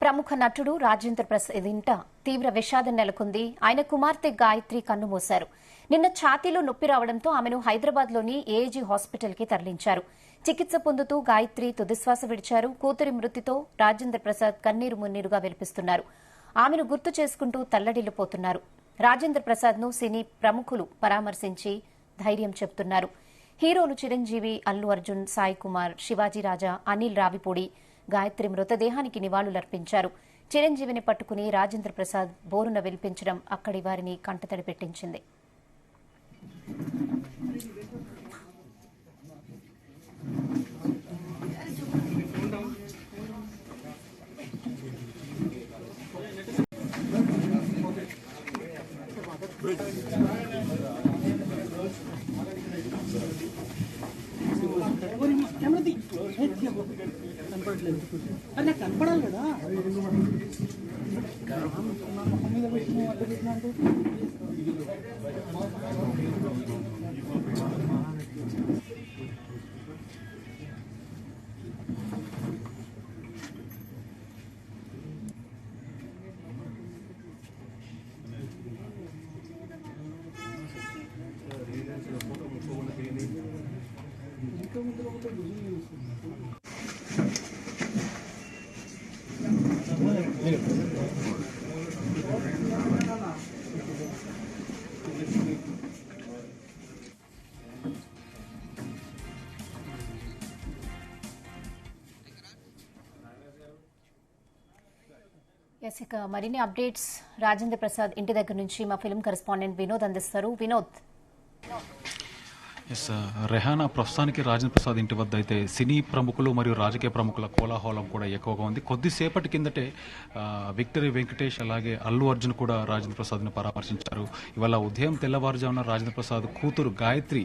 ప్రముఖ నటుడు రాజేంద్ర ప్రసాద్ ఇంట తీవ్ర విషాదం నెలకొంది. ఆయన కుమార్తె గాయత్రి కన్నుమూశారు. నిన్న ఛాతీలో నొప్పి రావడంతో ఆమెను హైదరాబాద్లోని ఏఏజీ హాస్పిటల్కి తరలించారు. చికిత్స పొందుతూ గాయత్రి తుదిశ్వాస విడిచారు. కూతురి మృతితో రాజేంద్ర ప్రసాద్ కన్నీరు మున్నీరుగా విలపిస్తున్నారు. ఆమెను గుర్తు చేసుకుంటూ తల్లడిల్లిపోతున్నారు. రాజేంద్ర ప్రసాద్ ను సినీ ప్రముఖులు పరామర్శించి ధైర్యం చెబుతున్నారు. హీరోలు చిరంజీవి, అల్లు అర్జున్, సాయి కుమార్, శివాజీ రాజా, అనిల్ రావిపూడి గాయత్రి మృతదేహానికి నివాళులర్పించారు. చిరంజీవిని పట్టుకుని రాజేంద్ర ప్రసాద్ బోరున విలిపించడం అక్కడి వారిని కంటతడి పెట్టించింది. అలా కనపడాలి కదా. ఇక మరిన్ని అప్డేట్స్ రాజేంద్ర ప్రసాద్ ఇంటి దగ్గర నుంచి మా ఫిల్మ్ కరెస్పాండెంట్ వినోద్ అందిస్తారు. వినోద్. రెహానా ప్రస్తుతానికి రాజేంద్ర ప్రసాద్ ఇంటి వద్ద అయితే సినీ ప్రముఖులు మరియు రాజకీయ ప్రముఖుల కోలాహలం కూడా ఎక్కువగా ఉంది. కొద్దిసేపటి కిందటే విక్టరీ వెంకటేష్ అలాగే అల్లు అర్జున్ కూడా రాజేంద్ర ప్రసాద్ను పరామర్శించారు. ఇవాళ ఉదయం తెల్లవారుజామున రాజేంద్ర ప్రసాద్ కూతురు గాయత్రి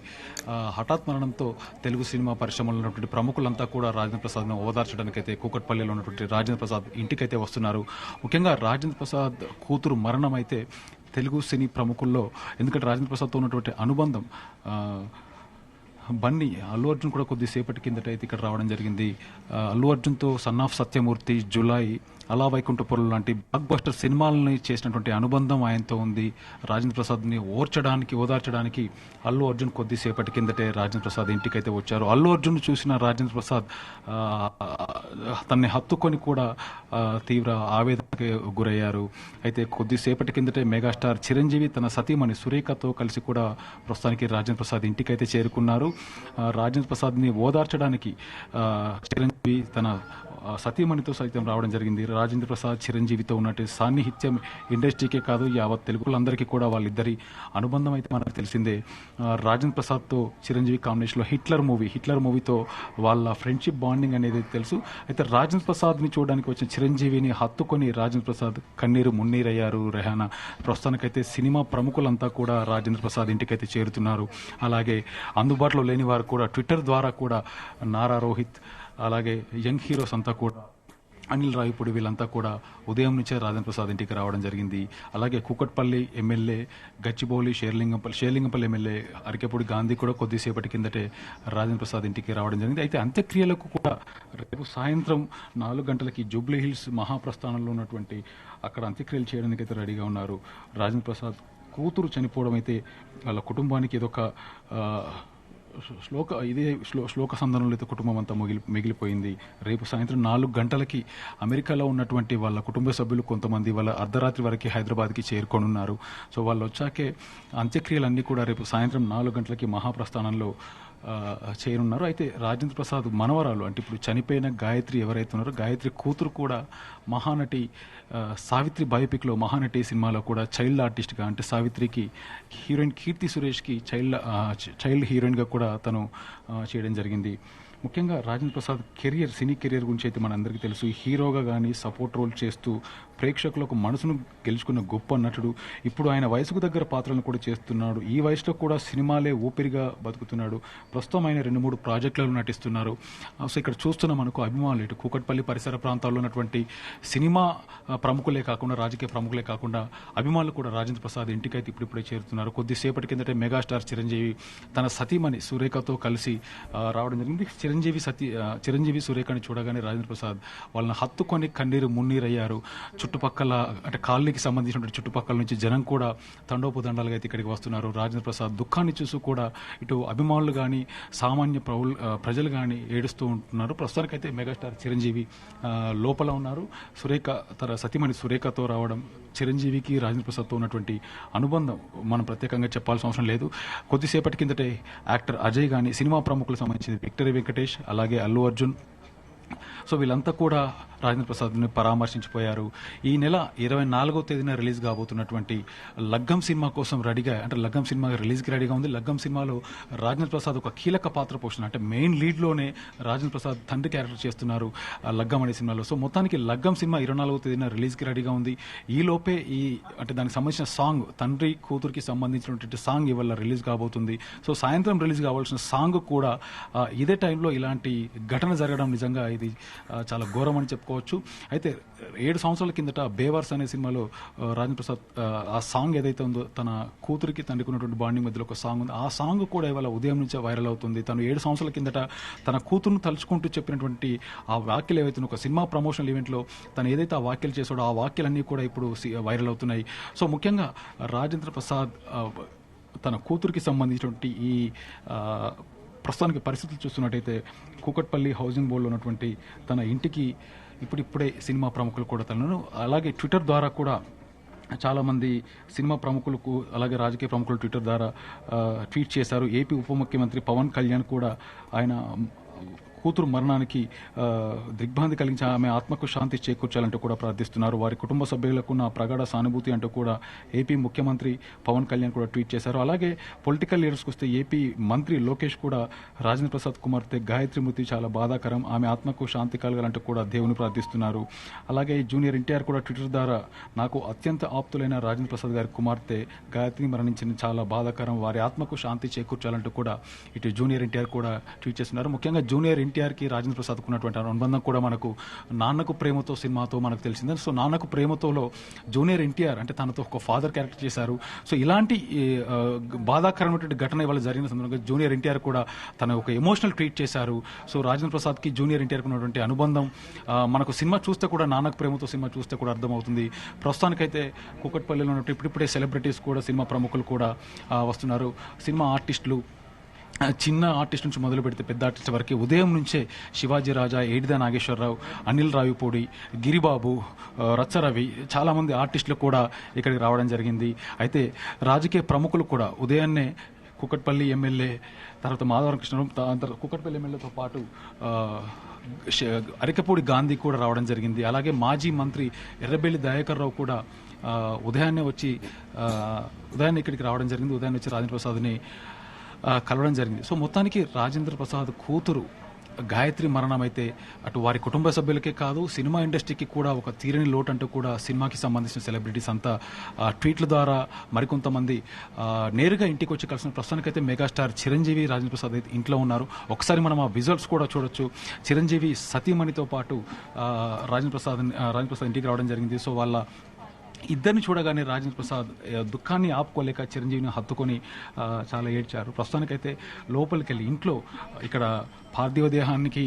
హఠాత్ మరణంతో తెలుగు సినిమా పరిశ్రమలో ఉన్నటువంటి ప్రముఖులంతా కూడా రాజేంద్ర ప్రసాద్ను ఓదార్చడానికి అయితే కూకట్పల్లిలో ఉన్నటువంటి రాజేంద్ర ప్రసాద్ ఇంటికైతే వస్తున్నారు. ముఖ్యంగా రాజేంద్ర ప్రసాద్ కూతురు మరణం అయితే తెలుగు సినీ ప్రముఖుల్లో, ఎందుకంటే రాజేంద్ర ప్రసాద్తో ఉన్నటువంటి అనుబంధం బన్నీ అల్లు అర్జున్ కూడా కొద్దిసేపటి కిందట అయితే ఇక్కడ రావడం జరిగింది. అల్లు అర్జున్తో సన్ ఆఫ్ సత్యమూర్తి, జులాయి, అలా వైకుంఠపురం లాంటి బ్లాక్ బస్టర్ సినిమాలని చేసినటువంటి అనుబంధం ఆయనతో ఉంది. రాజేంద్ర ప్రసాద్ని ఓదార్చడానికి అల్లు అర్జున్ కొద్దిసేపటి కిందటే రాజేంద్ర ప్రసాద్ ఇంటికైతే వచ్చారు. అల్లు అర్జున్ చూసిన రాజేంద్ర ప్రసాద్ తనని హత్తుకొని కూడా తీవ్ర ఆవేదనకి గురయ్యారు. అయితే కొద్దిసేపటి కిందటే మెగాస్టార్ చిరంజీవి తన సతీమణి సురేఖతో కలిసి కూడా ప్రస్తుతానికి రాజేంద్ర ప్రసాద్ ఇంటికైతే చేరుకున్నారు. రాజేంద్ర ప్రసాద్ని ఓదార్చడానికి చిరంజీవి తన సతీమణితో సైతం రావడం జరిగింది. రాజేంద్ర ప్రసాద్ చిరంజీవితో ఉన్నట్టు సాన్నిహిత్యం ఇండస్ట్రీకే కాదు యావత్ తెలుగులందరికీ కూడా వాళ్ళిద్దరి అనుబంధం అయితే మనకు తెలిసిందే. రాజేంద్ర ప్రసాద్తో చిరంజీవి కాంబినేషన్లో హిట్లర్ మూవీతో వాళ్ళ ఫ్రెండ్షిప్ బాండింగ్ అనేది తెలుసు. అయితే రాజేంద్ర ప్రసాద్ని చూడడానికి వచ్చిన చిరంజీవిని హత్తుకొని రాజేంద్ర ప్రసాద్ కన్నీరు మున్నీరయ్యారు. రెహానా ప్రస్తుతానికైతే సినిమా ప్రముఖులంతా కూడా రాజేంద్ర ప్రసాద్ ఇంటికైతే చేరుతున్నారు. అలాగే అందుబాటులో లేని వారు కూడా ట్విట్టర్ ద్వారా కూడా నారా రోహిత్ అలాగే యంగ్ హీరోస్ అంతా కూడా అనిల్ రావిపూడి వీళ్ళంతా కూడా ఉదయం నుంచే రాజేంద్ర ప్రసాద్ ఇంటికి రావడం జరిగింది. అలాగే కూకట్పల్లి ఎమ్మెల్యే గచ్చిబౌలి షేర్లింగంపల్లి ఎమ్మెల్యే అరికెపూడి గాంధీ కూడా కొద్దిసేపటి కిందటే రాజేంద్ర ప్రసాద్ ఇంటికి రావడం జరిగింది. అయితే అంత్యక్రియలకు కూడా రేపు సాయంత్రం 4 గంటలకి జూబ్లీ హిల్స్ మహాప్రస్థానంలో ఉన్నటువంటి అక్కడ అంత్యక్రియలు చేయడానికి అయితే రెడీగా ఉన్నారు. రాజేంద్ర ప్రసాద్ కూతురు చనిపోవడం అయితే వాళ్ళ కుటుంబానికి ఇదొక శ్లోక సందనంలో అయితే కుటుంబం అంతా మిగిలిపోయింది. రేపు సాయంత్రం 4 గంటలకి అమెరికాలో ఉన్నటువంటి వాళ్ళ కుటుంబ సభ్యులు కొంతమంది వాళ్ళ అర్ధరాత్రి వరకు హైదరాబాద్కి చేరుకోనున్నారు. సో వాళ్ళు వచ్చాకే అంత్యక్రియలన్నీ కూడా రేపు సాయంత్రం 4 గంటలకి మహాప్రస్థానంలో చేయనున్నారు. అయితే రాజేంద్ర ప్రసాద్ మనవరాలు అంటే ఇప్పుడు చనిపోయిన గాయత్రి ఎవరైతే ఉన్నారో గాయత్రి కూతురు కూడా మహానటి సావిత్రి బయోపిక్లో మహానటి సినిమాలో కూడా చైల్డ్ ఆర్టిస్ట్గా అంటే సావిత్రికి హీరోయిన్ కీర్తి సురేష్కి చైల్డ్ హీరోయిన్గా కూడా తను చేయడం జరిగింది. ముఖ్యంగా రాజేంద్ర ప్రసాద్ సినీ కెరియర్ గురించి అయితే మనందరికీ తెలుసు. హీరోగా కానీ సపోర్ట్ రోల్ చేస్తూ ప్రేక్షకులకు మనసును గెలుచుకున్న గొప్ప నటుడు. ఇప్పుడు ఆయన వయసుకు దగ్గర పాత్రలను కూడా చేస్తున్నాడు. ఈ వయసులో కూడా సినిమాలే ఊపిరిగా బతుకుతున్నాడు. ప్రస్తుతం ఆయన 2-3 ప్రాజెక్టులలో నటిస్తున్నారు. సో ఇక్కడ చూస్తున్న మనకు అభిమానులు ఇటు కూకట్పల్లి పరిసర ప్రాంతాల్లో ఉన్నటువంటి సినిమా ప్రముఖులే కాకుండా రాజకీయ ప్రముఖులే కాకుండా అభిమానులు కూడా రాజేంద్ర ప్రసాద్ ఇంటికైతే ఇప్పుడిప్పుడే చేరుతున్నారు. కొద్దిసేపటి కిందటే మెగాస్టార్ చిరంజీవి తన సతీమణి సురేఖతో కలిసి రావడం జరిగింది. చిరంజీవి సురేఖని చూడగానే రాజేంద్ర ప్రసాద్ వాళ్ళని హత్తుకొని కన్నీరు మున్నీరయ్యారు. చుట్టుపక్కల అంటే కాలనీకి సంబంధించినటువంటి చుట్టుపక్కల నుంచి జనం కూడా తండోపదండాలుగా అయితే ఇక్కడికి వస్తున్నారు. రాజేంద్ర ప్రసాద్ దుఃఖాన్ని చూసి కూడా ఇటు అభిమానులు కానీ సామాన్య ప్రజలు కానీ ఏడుస్తూ ఉంటున్నారు. ప్రస్తుతానికైతే మెగాస్టార్ చిరంజీవి లోపల ఉన్నారు. సురేఖ తన సతీమణి సురేఖతో రావడం, చిరంజీవికి రాజేంద్ర ప్రసాద్తో ఉన్నటువంటి అనుబంధం మనం ప్రత్యేకంగా చెప్పాల్సిన అవసరం లేదు. కొద్దిసేపటి కిందటే యాక్టర్ అజయ్ గాని, సినిమా ప్రముఖులకు సంబంధించి విక్టరీ వెంకటేష్, అలాగే అల్లు అర్జున్, సో వీళ్ళంతా కూడా రాజేంద్ర ప్రసాద్ని పరామర్శించిపోయారు. ఈ నెల 24వ తేదీన రిలీజ్ కాబోతున్నటువంటి లగ్గం సినిమా కోసం రెడీగా, అంటే లగ్గం సినిమా రిలీజ్కి రెడీగా ఉంది. లగ్గం సినిమాలో రాజేంద్ర ప్రసాద్ ఒక కీలక పాత్ర పోషణ, అంటే మెయిన్ లీడ్లోనే రాజేంద్ర ప్రసాద్ తండ్రి క్యారెక్టర్ చేస్తున్నారు లగ్గం అనే సినిమాలో. సో మొత్తానికి లగ్గం సినిమా 24వ తేదీన రిలీజ్కి రెడీగా ఉంది. ఈ లోపే అంటే దానికి సంబంధించిన సాంగ్, తండ్రి కూతురికి సంబంధించినటువంటి సాంగ్ ఇవాళ రిలీజ్ కాబోతుంది. సో సాయంత్రం రిలీజ్ కావాల్సిన సాంగ్ కూడా ఇదే టైంలో ఇలాంటి ఘటన జరగడం నిజంగా ఇది చాలా ఘోరం అని చెప్పుకోవచ్చు. అయితే 7 సంవత్సరాల కిందట బేవర్స్ అనే సినిమాలో రాజేంద్ర ప్రసాద్ ఆ సాంగ్ ఏదైతే ఉందో, తన కూతురికి తండ్రికి ఉన్నటువంటి బాండింగ్ మధ్యలో ఒక సాంగ్ ఉంది. ఆ సాంగ్ కూడా ఇవాళ ఉదయం నుంచే వైరల్ అవుతుంది. తను 7 సంవత్సరాల కిందట తన కూతురును తలుచుకుంటూ చెప్పినటువంటి ఆ వాక్యలు ఏవైతే ఒక సినిమా ప్రమోషనల్ ఈవెంట్లో తను ఏదైతే ఆ వాక్యలు చేసాడో ఆ వాక్యాలన్నీ కూడా ఇప్పుడు వైరల్ అవుతున్నాయి. సో ముఖ్యంగా రాజేంద్ర ప్రసాద్ తన కూతురికి సంబంధించినటువంటి ఈ ప్రస్తుతానికి పరిస్థితులు చూస్తున్నట్టయితే కూకట్పల్లి హౌసింగ్ బోర్డులో ఉన్నటువంటి తన ఇంటికి ఇప్పుడిప్పుడే సినిమా ప్రముఖులు కూడా తనను, అలాగే ట్విట్టర్ ద్వారా కూడా చాలామంది సినిమా ప్రముఖులకు అలాగే రాజకీయ ప్రముఖులు ట్విట్టర్ ద్వారా ట్వీట్ చేశారు. ఏపీ ఉప ముఖ్యమంత్రి పవన్ కళ్యాణ్ కూడా ఆయన కూతురు మరణానికి దిగ్భ్రాంతి కలిగించి ఆమె ఆత్మకు శాంతి చేకూర్చాలంటూ కూడా ప్రార్థిస్తున్నారు. వారి కుటుంబ సభ్యులకు నా ప్రగాఢ సానుభూతి అంటూ కూడా ఏపీ ముఖ్యమంత్రి పవన్ కళ్యాణ్ కూడా ట్వీట్ చేశారు. అలాగే పొలిటికల్ లీడర్స్కి వస్తే ఏపీ మంత్రి లోకేష్ కూడా రాజేంద్ర ప్రసాద్ కుమార్తె గాయత్రి మృతి చాలా బాధాకరం, ఆమె ఆత్మకు శాంతి కలగాలంటూ కూడా దేవుని ప్రార్థిస్తున్నారు. అలాగే జూనియర్ ఎన్టీఆర్ కూడా ట్విట్టర్ ద్వారా నాకు అత్యంత ఆప్తులైన రాజేంద్ర ప్రసాద్ గారి కుమార్తె గాయత్రి మరణించిన చాలా బాధాకరం, వారి ఆత్మకు శాంతి చేకూర్చాలంటూ కూడా ఇటు జూనియర్ ఎన్టీఆర్ కూడా ట్వీట్ చేస్తున్నారు. ముఖ్యంగా జూనియర్ ఎన్టీఆర్కి రాజేంద్ర ప్రసాద్కు ఉన్నటువంటి అనుబంధం కూడా మనకు నాన్నకు ప్రేమతో సినిమాతో మనకు తెలిసిందే. సో నాన్నకు ప్రేమతోలో జూనియర్ ఎన్టీఆర్ అంటే తనతో ఒక ఫాదర్ క్యారెక్టర్ చేశారు. సో ఇలాంటి బాధాకరమైనటువంటి ఘటన ఇవాళ జరిగిన సందర్భంగా జూనియర్ ఎన్టీఆర్ కూడా తన ఒక ఎమోషనల్ ట్వీట్ చేశారు. సో రాజేంద్ర ప్రసాద్కి జూనియర్ ఎన్టీఆర్కి ఉన్నటువంటి అనుబంధం మనకు సినిమా చూస్తే కూడా, నాన్నకు ప్రేమతో సినిమా చూస్తే కూడా అర్థమవుతుంది. ప్రస్తుతానికైతే కూకట్పల్లిలో ఉన్నట్టు ఇప్పుడిప్పుడే సెలబ్రిటీస్ కూడా, సినిమా ప్రముఖులు కూడా వస్తున్నారు. సినిమా ఆర్టిస్టులు చిన్న ఆర్టిస్ట్ నుంచి మొదలు పెడితే పెద్ద ఆర్టిస్ట్ వరకు ఉదయం నుంచే శివాజీ రాజా, ఏడిదా నాగేశ్వరరావు, అనిల్ రావిపూడి, గిరిబాబు, రచ్చరవి చాలామంది ఆర్టిస్టులు కూడా ఇక్కడికి రావడం జరిగింది. అయితే రాజకీయ ప్రముఖులు కూడా ఉదయాన్నే కూకట్పల్లి ఎమ్మెల్యే, తర్వాత మాధవరం కృష్ణరావు, కూకట్పల్లి ఎమ్మెల్యేతో పాటు అరికపూడి గాంధీ కూడా రావడం జరిగింది. అలాగే మాజీ మంత్రి ఎర్రబెల్లి దయాకర్ రావు కూడా ఉదయాన్నే ఇక్కడికి రావడం జరిగింది. ఉదయాన్నే వచ్చి రాజేంద్ర ప్రసాద్ని కలవడం జరిగింది. సో మొత్తానికి రాజేంద్ర ప్రసాద్ కూతురు గాయత్రి మరణం అయితే అటు వారి కుటుంబ సభ్యులకే కాదు, సినిమా ఇండస్ట్రీకి కూడా ఒక తీరని లోటు అంటూ కూడా సినిమాకి సంబంధించిన సెలబ్రిటీస్ అంతా ట్వీట్ల ద్వారా, మరికొంతమంది నేరుగా ఇంటికి వచ్చి కలిసిన. ప్రస్తుతానికైతే మెగాస్టార్ చిరంజీవి, రాజేంద్ర ప్రసాద్ అయితే ఇంట్లో ఉన్నారు. ఒకసారి మనం ఆ విజువల్స్ కూడా చూడొచ్చు. చిరంజీవి సతీమణితో పాటు రాజేంద్ర ప్రసాద్ ఇంటికి రావడం జరిగింది. సో వాళ్ళ ఇద్దరిని చూడగానే రాజేంద్ర ప్రసాద్ దుఃఖాన్ని ఆపుకోలేక చిరంజీవిని హత్తుకొని చాలా ఏడ్చారు. ప్రస్తుతానికైతే లోపలికి వెళ్ళి ఇంట్లో ఇక్కడ పార్థివ దేహానికి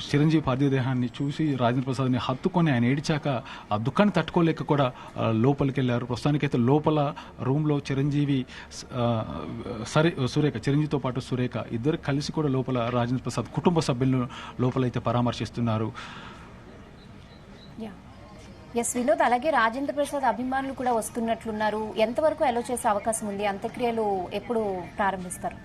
చిరంజీవి పార్థివ దేహాన్ని చూసి రాజేంద్ర ప్రసాద్ని హత్తుకొని ఆయన ఏడిచాక ఆ దుఃఖాన్ని తట్టుకోలేక కూడా లోపలికి వెళ్ళారు. ప్రస్తుతానికైతే లోపల రూమ్లో చిరంజీవి సురేఖ, చిరంజీవితో పాటు సురేఖ ఇద్దరు కలిసి కూడా లోపల రాజేంద్ర ప్రసాద్ కుటుంబ సభ్యులను లోపలైతే పరామర్శిస్తున్నారు. ఎస్ వినోద్, అలాగే రాజేంద్ర ప్రసాద్ అభిమానులు కూడా వస్తున్నట్లున్నారు. ఎంతవరకు అలో చేసే అవకాశం ఉంది? అంత్యక్రియలు ఎప్పుడు ప్రారంభిస్తారు?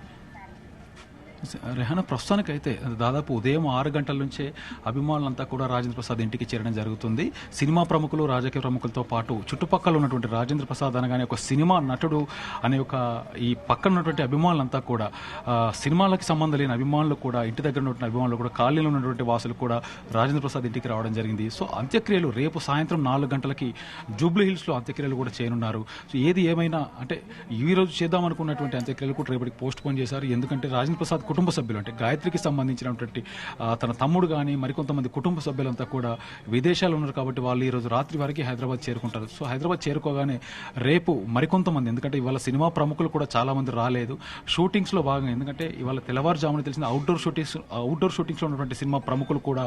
రెహానా, ప్రస్తుతానికైతే దాదాపు ఉదయం 6 గంటల నుంచే అభిమానులంతా కూడా రాజేంద్ర ప్రసాద్ ఇంటికి చేరడం జరుగుతుంది. సినిమా ప్రముఖులు, రాజకీయ ప్రముఖులతో పాటు చుట్టుపక్కల ఉన్నటువంటి రాజేంద్ర ప్రసాద్ అనగానే ఒక సినిమా నటుడు అనే ఒక ఈ పక్కన ఉన్నటువంటి అభిమానులంతా కూడా, సినిమాలకి సంబంధం లేని అభిమానులు కూడా, ఇంటి దగ్గర ఉన్నటువంటి అభిమానులు కూడా, కాలనీలో ఉన్నటువంటి వాసులు కూడా రాజేంద్ర ప్రసాద్ ఇంటికి రావడం జరిగింది. సో అంత్యక్రియలు రేపు సాయంత్రం 4 గంటలకి జూబ్లీ హిల్స్లో అంత్యక్రియలు కూడా చేయనున్నారు. సో ఏది ఏమైనా అంటే ఈ రోజు చేద్దాం అనుకున్నటువంటి అంత్యక్రియలు కూడా రేపటికి పోస్ట్ పోన్ చేశారు. ఎందుకంటే రాజేంద్ర ప్రసాద్ కుటుంబ సభ్యులు అంటే గాయత్రికి సంబంధించినటువంటి తన తమ్ముడు కానీ మరికొంతమంది కుటుంబ సభ్యులంతా కూడా విదేశాలు ఉన్నారు కాబట్టి వాళ్ళు ఈ రోజు రాత్రి వరకు హైదరాబాద్ చేరుకుంటారు. సో హైదరాబాద్ చేరుకోగానే రేపు మరికొంతమంది, ఎందుకంటే ఇవాళ సినిమా ప్రముఖులు కూడా చాలా మంది రాలేదు షూటింగ్స్ లో భాగంగా, ఎందుకంటే ఇవాళ తెల్లవారుజామున తెలిసిన అవుట్డోర్ షూటింగ్స్ లో ఉన్నటువంటి సినిమా ప్రముఖులు కూడా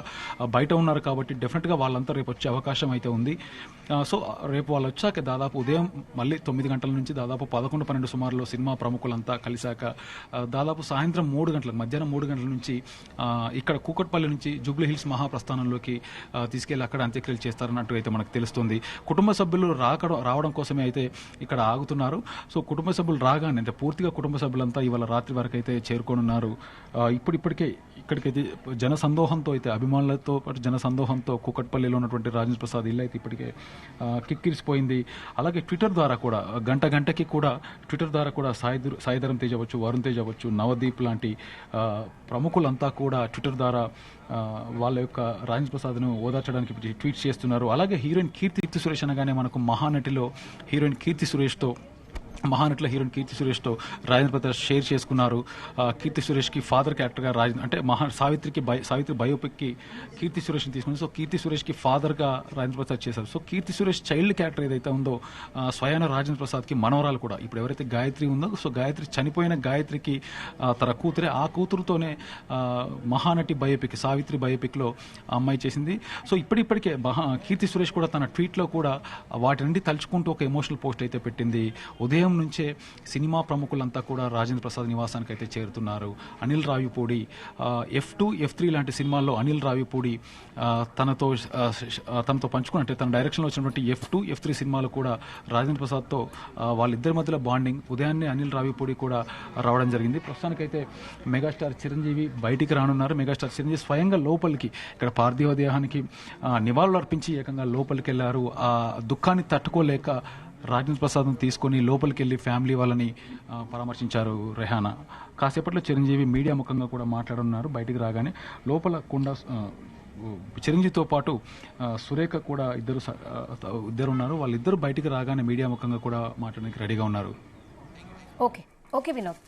బయట ఉన్నారు కాబట్టి డెఫినెట్ గా వాళ్ళంతా రేపు వచ్చే అవకాశం అయితే ఉంది. సో రేపు వాళ్ళు వచ్చాక దాదాపు ఉదయం మళ్ళీ 9 గంటల నుంచి దాదాపు 11-12 సుమారులో సినిమా ప్రముఖులంతా కలిశాక దాదాపు సాయంత్రం 3 గంటలకు మధ్యాహ్నం 3 గంటల నుంచి ఇక్కడ కూకట్పల్లి నుంచి జూబ్లీ హిల్స్ మహాప్రస్థానంలోకి తీసుకెళ్లి అక్కడ అంత్యక్రియలు చేస్తారన్నట్టు అయితే మనకు తెలుస్తుంది. కుటుంబ సభ్యులు రావడం కోసమే అయితే ఇక్కడ ఆగుతున్నారు. సో కుటుంబ సభ్యులు రాగానే అంటే పూర్తిగా కుటుంబ సభ్యులంతా ఇవాళ రాత్రి వరకు అయితే చేరుకోనున్నారు. ఇప్పటికే ఇక్కడికైతే జనసందోహంతో అయితే అభిమానులతో పాటు జనసందోహంతో కూకట్పల్లిలో ఉన్నటువంటి రాజేంద్ర ప్రసాద్ ఇల్లు అయితే ఇప్పటికే కిక్కిరిసిపోయింది. అలాగే ట్విట్టర్ ద్వారా కూడా గంటకి కూడా ట్విట్టర్ ద్వారా కూడా సాయిధరం తేజ్ అవ్వచ్చు, వరుణ్ తేజ్ అవ్వచ్చు, నవదీప్ లాంటి ప్రముఖులంతా కూడా ట్విట్టర్ ద్వారా వాళ్ళ యొక్క రాజేంద్ర ప్రసాద్ను ఓదార్చడానికి ట్వీట్ చేస్తున్నారు. అలాగే హీరోయిన్ కీర్తి సురేష్ అనగానే మనకు మహానటిలో హీరోయిన్ కీర్తి సురేష్తో రాజేంద్ర ప్రసాద్ షేర్ చేసుకున్నారు. కీర్తి సురేష్ కి ఫాదర్ క్యారెక్టర్ గా అంటే సావిత్రి బయోపిక్ కి కీర్తి సురేష్ ని తీసుకున్నారు. సో కీర్తి సురేష్ కి ఫాదర్ గా రాజేంద్ర ప్రసాద్ చేశారు. So Keerthy Suresh child character ఏదైతే ఉందో స్వయాన రాజేంద్ర ప్రసాద్ కి మనవరాలు కూడా, ఇప్పుడు ఎవరైతే గాయత్రి ఉందో సో గాయత్రి చనిపోయిన గాయత్రికి తన కూతురే, ఆ కూతురుతోనే మహానటి బయోపిక్ సావిత్రి బయోపిక్ లో అమ్మాయి చేసింది. సో ఇప్పటికే కీర్తి సురేష్ కూడా తన ట్వీట్ లో కూడా వాటి నుండి తలుచుకుంటూ ఒక ఎమోషనల్ పోస్ట్ అయితే పెట్టింది. ఉదయం నుంచే సినిమా ప్రముఖులంతా కూడా రాజేంద్ర ప్రసాద్ నివాసానికి అయితే చేరుతున్నారు. అనిల్ రావిపూడి F2, F3 లాంటి సినిమాల్లో అనిల్ రావిపూడి తనతో పంచుకుని అంటే తన డైరెక్షన్లో వచ్చినటువంటి F2, F3 సినిమాలు కూడా రాజేంద్ర ప్రసాద్తో వాళ్ళిద్దరి మధ్యలో బాండింగ్. ఉదయాన్నే అనిల్ రావిపూడి కూడా రావడం జరిగింది. ప్రస్తుతానికైతే మెగాస్టార్ చిరంజీవి బయటికి రానున్నారు. మెగాస్టార్ చిరంజీవి స్వయంగా లోపలికి ఇక్కడ పార్థివ దేహానికి నివాళులు అర్పించి ఏకంగా లోపలికి వెళ్లారు. ఆ దుఃఖాన్ని తట్టుకోలేక రాజేంద్ర ప్రసాద్ తీసుకుని లోపలికి వెళ్లి ఫ్యామిలీ వాళ్ళని పరామర్శించారు రెహానా. కాసేపట్లో చిరంజీవి మీడియా ముఖంగా కూడా మాట్లాడున్నారు. బయటికి రాగానే లోపల కుండా చిరంజీవితో పాటు సురేఖ కూడా ఇద్దరు ఉన్నారు. వాళ్ళిద్దరు బయటికి రాగానే మీడియా ముఖంగా కూడా మాట్లాడడానికి రెడీగా ఉన్నారు. ఓకే వినోద్.